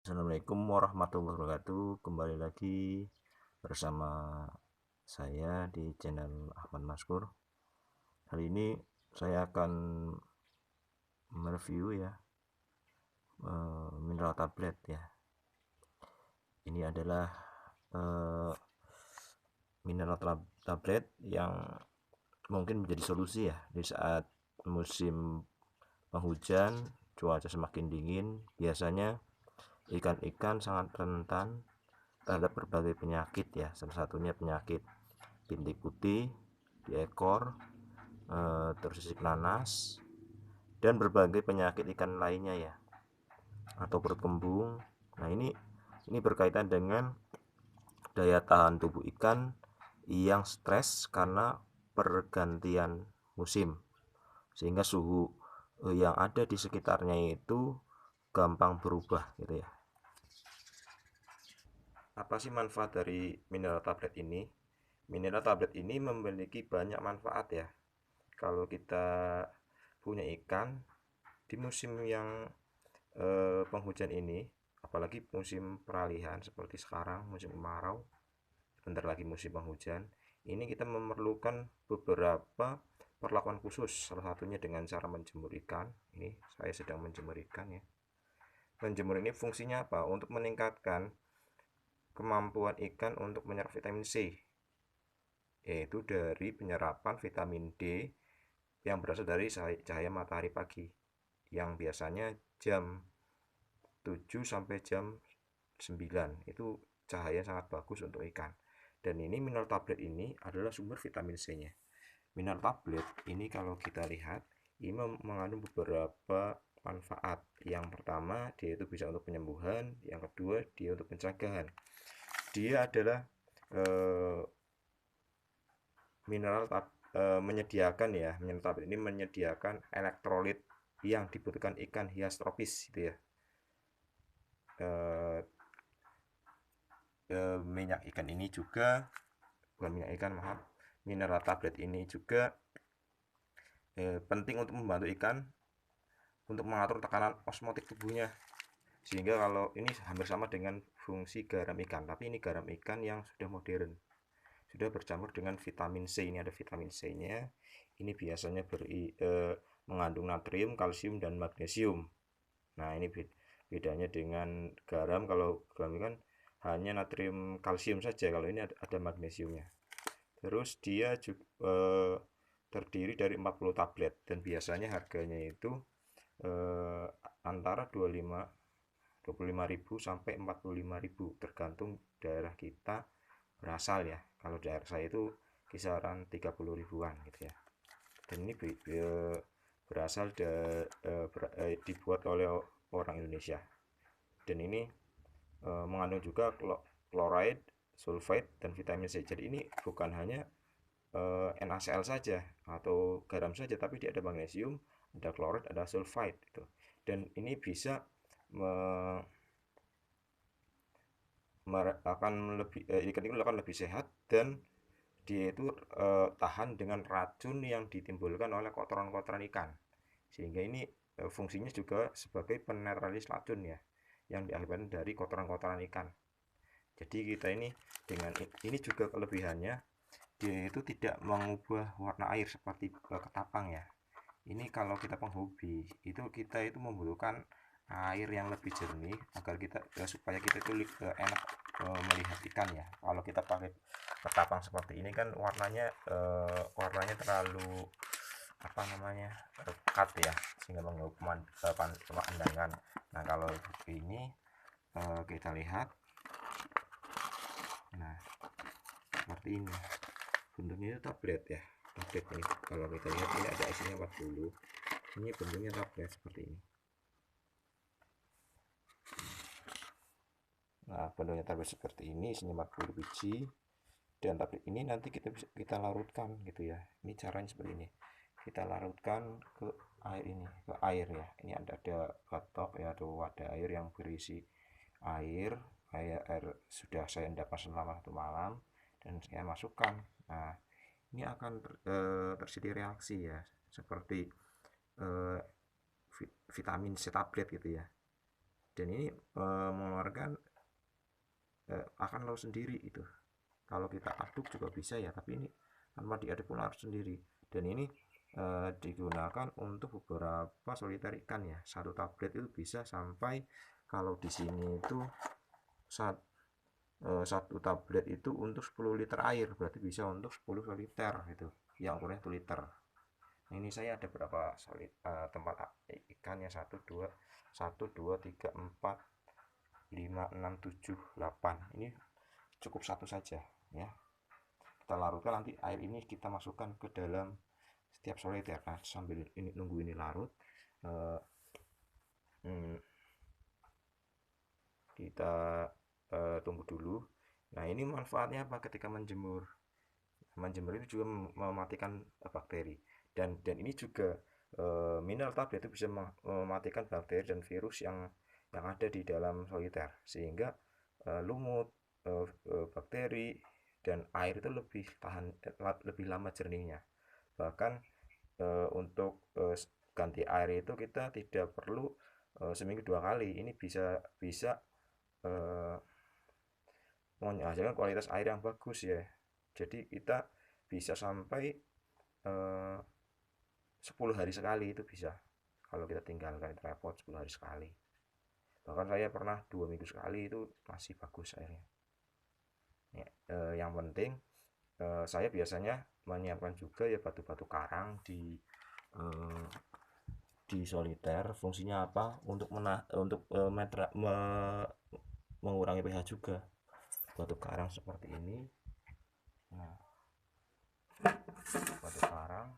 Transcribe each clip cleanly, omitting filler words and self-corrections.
Assalamualaikum warahmatullahi wabarakatuh. Kembali lagi bersama saya di channel Ahmad Maskur. Hari ini saya akan mereview ya mineral tablet ya. Ini adalah mineral tablet yang mungkin menjadi solusi ya di saat musim penghujan, cuaca semakin dingin. Biasanya ikan-ikan sangat rentan terhadap berbagai penyakit ya, salah satunya penyakit bintik putih di ekor, terus sisik nanas, dan berbagai penyakit ikan lainnya ya, atau perut kembung. Nah ini berkaitan dengan daya tahan tubuh ikan yang stres karena pergantian musim, sehingga suhu yang ada di sekitarnya itu gampang berubah gitu ya. Apa sih manfaat dari mineral tablet ini? Mineral tablet ini memiliki banyak manfaat ya. Kalau kita punya ikan di musim yang penghujan ini, apalagi musim peralihan seperti sekarang, musim kemarau, sebentar lagi musim penghujan, ini kita memerlukan beberapa perlakuan khusus. Salah satunya dengan cara menjemur ikan. Ini saya sedang menjemur ikan ya. Menjemur ini fungsinya apa? Untuk meningkatkan kemampuan ikan untuk menyerap vitamin C, yaitu dari penyerapan vitamin D yang berasal dari cahaya matahari pagi, yang biasanya jam 7 sampai jam 9 itu cahaya sangat bagus untuk ikan. Dan ini mineral tablet ini adalah sumber vitamin C-nya. Mineral tablet ini kalau kita lihat ini mengandung beberapa manfaat. Yang pertama, dia itu bisa untuk penyembuhan. Yang kedua, dia untuk pencegahan. Dia adalah eh, mineral menyediakan ya, mineral tablet ini menyediakan elektrolit yang dibutuhkan ikan hias tropis gitu ya. Eh, minyak ikan ini juga, bukan minyak ikan, maaf, mineral tablet ini juga penting untuk membantu ikan untuk mengatur tekanan osmotik tubuhnya, sehingga kalau ini hampir sama dengan fungsi garam ikan, tapi ini garam ikan yang sudah modern, sudah bercampur dengan vitamin C. Ini ada vitamin C-nya. Ini biasanya mengandung natrium, kalsium, dan magnesium. Nah, ini bedanya dengan garam. Kalau garam kan hanya natrium kalsium saja, kalau ini ada magnesiumnya. Terus dia juga terdiri dari 40 tablet dan biasanya harganya itu eh, antara 25.000 sampai 45.000 tergantung daerah kita berasal ya. Kalau daerah saya itu kisaran 30 ribuan gitu ya. Dan ini berasal dibuat oleh orang Indonesia. Dan ini mengandung juga chloride, sulfide, dan vitamin C. Jadi ini bukan hanya NaCl saja atau garam saja, tapi dia ada magnesium, ada chloride, ada sulfide gitu. Dan ini bisa akan lebih ikan itu akan lebih sehat, dan dia itu tahan dengan racun yang ditimbulkan oleh kotoran-kotoran ikan, sehingga ini fungsinya juga sebagai penetralis racun ya yang diakibatkan dari kotoran-kotoran ikan. Jadi kita ini dengan ini juga kelebihannya, dia itu tidak mengubah warna air seperti ketapang ya. Ini kalau kita penghobi itu kita itu membutuhkan air yang lebih jernih agar kita supaya kita itu enak melihat ikan ya. Kalau kita pakai ketapang seperti ini kan warnanya terlalu apa namanya pekat ya, sehingga mengganggu pemandangan. Nah kalau ini kita lihat, nah seperti ini bentuknya itu tablet ya, tablet ini. Kalau kita lihat ini ada isinya 40, ini bentuknya tablet seperti ini. Nah bentuknya tablet seperti ini, isinya 40 biji, dan tablet ini nanti kita larutkan gitu ya. Ini caranya seperti ini, kita larutkan ke air ini, ke air ya. Ini ada batok ya, atau wadah air yang berisi air sudah saya endapkan selama 1 malam dan saya masukkan. Nah ini akan terjadi reaksi ya, seperti vitamin C tablet gitu ya. dan ini mengeluarkan akan larut sendiri itu. Kalau kita aduk juga bisa ya, tapi ini tanpa diaduk pun larut sendiri. Dan ini digunakan untuk beberapa soliter ikan ya. Satu tablet itu bisa sampai, kalau di sini itu satu tablet itu untuk 10 liter air, berarti bisa untuk 10 liter itu, yang ukurannya 1 liter. Nah, ini saya ada berapa tempat ikan ya, 1 2 3 4 5 6 7 8. Ini cukup satu saja ya. Kita larutkan, nanti air ini kita masukkan ke dalam setiap soliter. Nah, sambil ini nunggu ini larut, kita tunggu dulu. Nah, ini manfaatnya apa ketika menjemur? Menjemur itu juga mematikan bakteri, dan ini juga mineral tablet itu bisa mematikan bakteri dan virus yang ada di dalam soliter, sehingga lumut, bakteri dan air itu lebih tahan, lebih lama jernihnya. Bahkan untuk ganti air itu kita tidak perlu seminggu 2 kali. Ini bisa menghasilkan kualitas air yang bagus ya. Jadi kita bisa sampai 10 hari sekali itu bisa, kalau kita tinggalkan itu repot 10 hari sekali. Bahkan saya pernah 2 minggu sekali itu masih bagus airnya ya. Yang penting saya biasanya menyiapkan juga ya batu-batu karang di soliter. Fungsinya apa? Untuk mengurangi pH juga. Batu karang seperti ini. Nah, batu karang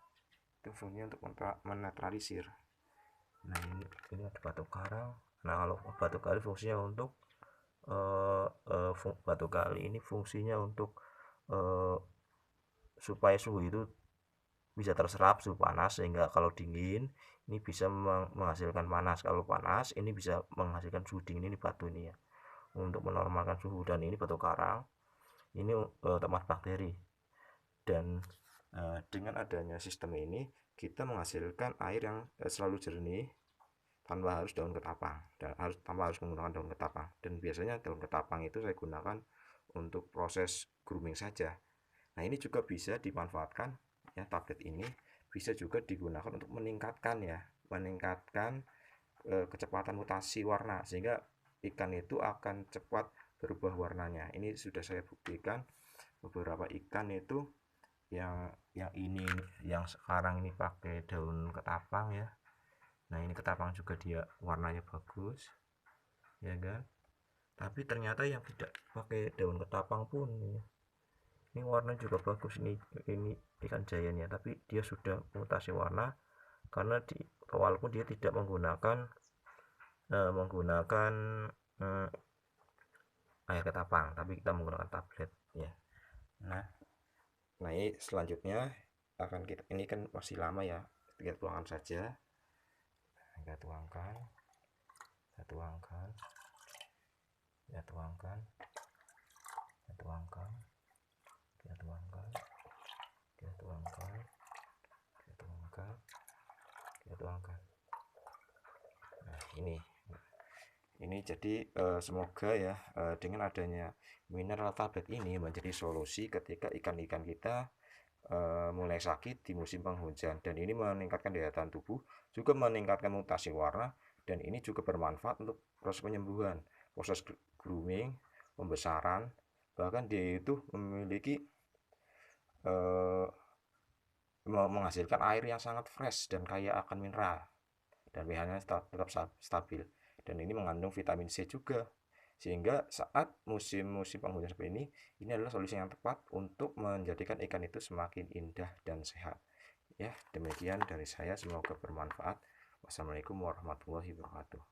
itu fungsinya untuk menetralisir. Nah, ini ada batu karang. Nah, kalau batu kali fungsinya untuk batu kali ini fungsinya untuk supaya suhu itu bisa terserap, suhu panas, sehingga kalau dingin ini bisa menghasilkan panas, kalau panas ini bisa menghasilkan suhu dingin. Ini batu ini ya, untuk menormalkan suhu. Dan ini batu karang, ini tempat bakteri. Dan dengan adanya sistem ini kita menghasilkan air yang selalu jernih tanpa harus daun ketapang, dan tanpa harus menggunakan daun ketapang. Dan biasanya daun ketapang itu saya gunakan untuk proses grooming saja. Nah, ini juga bisa dimanfaatkan ya, tablet ini bisa juga digunakan untuk meningkatkan kecepatan mutasi warna, sehingga ikan itu akan cepat berubah warnanya. Ini sudah saya buktikan beberapa ikan itu, yang ini, yang sekarang ini pakai daun ketapang ya. Nah, ini ketapang juga dia warnanya bagus ya kan. Tapi ternyata yang tidak pakai daun ketapang pun ini warna juga bagus. Ini ikan giantnya, tapi dia sudah mutasi warna karena walaupun dia tidak menggunakan air ketapang, tapi kita menggunakan tablet ya. Nah, ini selanjutnya akan ini kan masih lama ya, kita tuangkan saja. Kita tuangkan, kita tuangkan, kita tuangkan, kita tuangkan, kita tuangkan, kita tuangkan, kita tuangkan, kita tuangkan. Nah, ini jadi semoga ya dengan adanya mineral tablet ini menjadi solusi ketika ikan-ikan kita mulai sakit di musim penghujan. Dan ini meningkatkan daya tahan tubuh, juga meningkatkan mutasi warna, dan ini juga bermanfaat untuk proses penyembuhan, proses grooming, pembesaran. Bahkan dia itu memiliki menghasilkan air yang sangat fresh dan kaya akan mineral, dan pH-nya tetap stabil. Dan ini mengandung vitamin C juga, sehingga saat musim-musim penghujan seperti ini adalah solusi yang tepat untuk menjadikan ikan itu semakin indah dan sehat ya. Demikian dari saya, semoga bermanfaat. Wassalamualaikum warahmatullahi wabarakatuh.